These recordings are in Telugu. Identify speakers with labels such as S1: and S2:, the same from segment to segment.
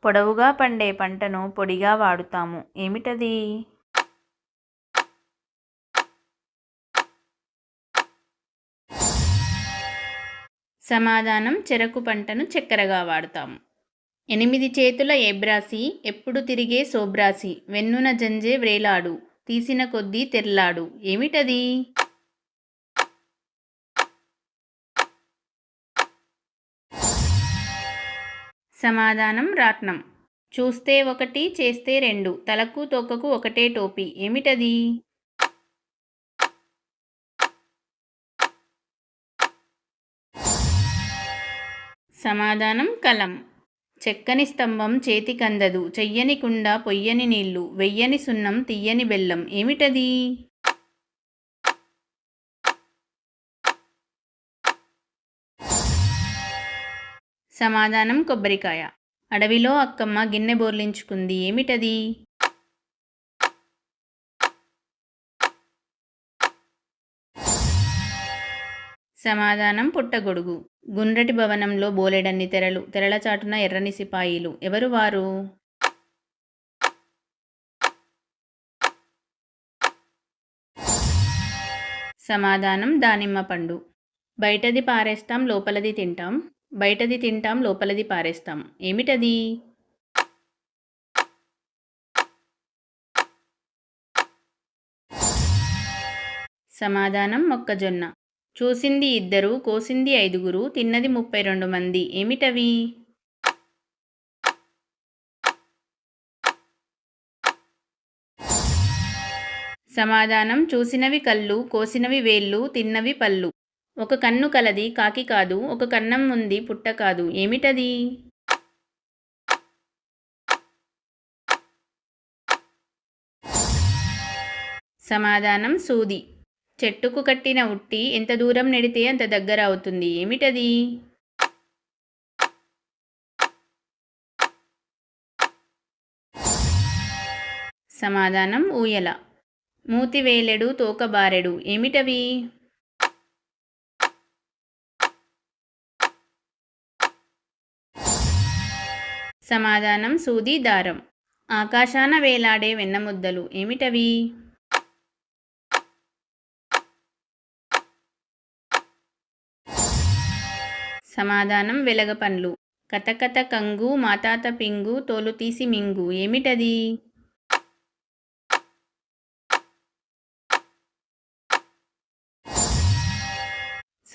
S1: పొడవుగా పండే పంటను పొడిగా వాడుతాము ఏమిటది? సమాధానం చెరకు పంటను చక్కెరగా వాడుతాము. 8 చేతుల ఏబ్రాసి ఎప్పుడు తిరిగే సోబ్రాసి వెన్నున జంజే వ్రేలాడు తీసిన కొద్దీ తెర్లాడు ఏమిటది? సమాధానం రాట్నం. చూస్తే ఒకటి చేస్తే రెండు తలకు తోకకు ఒకటే టోపీ ఏమిటది? సమాధానం కలం. చెక్కని స్తంభం చేతికందదు చెయ్యని కుండ పొయ్యని నీళ్లు వెయ్యని సున్నం తియ్యని బెల్లం ఏమిటది? సమాధానం కొబ్బరికాయ. అడవిలో అక్కమ్మ గిన్నె బోర్లించుకుంది ఏమిటది? సమాధానం పుట్టగొడుగు. గుండ్రటి భవనంలో బోలెడన్ని తెరలు తెరల చాటున ఎర్రని సిపాయిలు ఎవరు వారు? సమాధానం దానిమ్మ పండు. బయటది పారేస్తాం లోపలది తింటాం బయటది తింటాం లోపలది పారేస్తాం ఏమిటది? సమాధానం మొక్కజొన్న. చూసింది ఇద్దరు కోసింది ఐదుగురు తిన్నది 32 మంది ఏమిటవి? సమాధానం చూసినవి కళ్ళు కోసినవి వేళ్ళు తిన్నవి పళ్ళు. ఒక కన్ను కలది కాకి కాదు ఒక కన్నం ఉంది పుట్ట కాదు ఏమిటది? సమాధానం సూది. చెట్టుకు కట్టిన ఉట్టి ఎంత దూరం నెడితే అంత దగ్గర అవుతుంది ఏమిటది? సమాధానం ఊయల. మూతి వేలెడు తోక బారెడు ఏమిటవి? సమాధానం సూది దారం. ఆకాశాన వేలాడే వెన్నముద్దలు ఏమిటవి? సమాధానం వెలగపండ్లు. కతకత కంగు మాతాత పింగు తోలు తీసి మింగు ఏమిటది?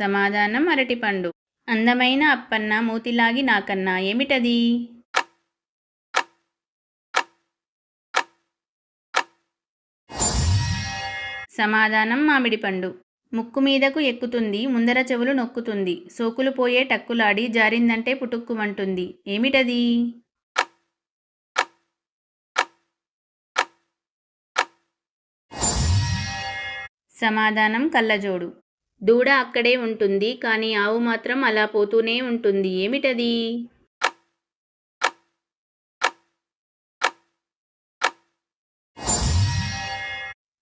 S1: సమాధానం అరటిపండు. అందమైన అప్పన్న మూతిలాగి నాకన్నా ఏమిటది? సమాధానం మామిడి పండు. ముక్కు మీదకు ఎక్కుతుంది ముందర చెవులు నొక్కుతుంది సోకులు పోయే టక్కులాడి జారిందంటే పుటుక్కుమంటుంది ఏమిటది? సమాధానం కళ్ళజోడు. దూడ అక్కడే ఉంటుంది కానీ ఆవు మాత్రం అలా పోతూనే ఉంటుంది ఏమిటది?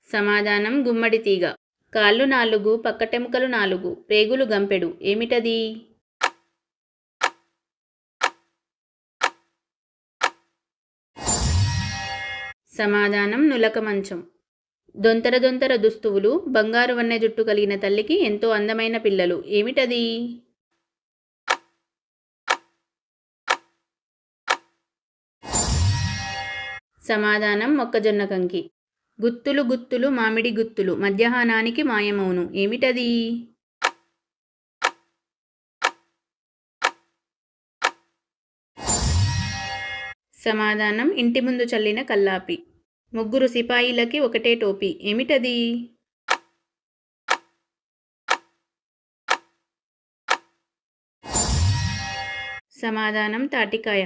S1: సమాధానం గుమ్మడి తీగ. కాళ్ళు 4 పక్కటెముకలు 4 పేగులు గంపెడు ఏమిటది? సమాధానం నులక మంచం. దొంతర దొంతర దుస్తువులు బంగారు వన్నె జుట్టు కలిగిన తల్లికి ఎంతో అందమైన పిల్లలు ఏమిటది? సమాధానం మొక్కజొన్న కంకి. గుత్తులు గుత్తులు మామిడి గుత్తులు మధ్యాహ్నానికి మాయమౌను ఏమిటది? సమాధానం ఇంటి ముందు చల్లిన కల్లాపి. ముగ్గురు సిపాయిలకి ఒకటే టోపీ ఏమిటది? సమాధానం తాటికాయ.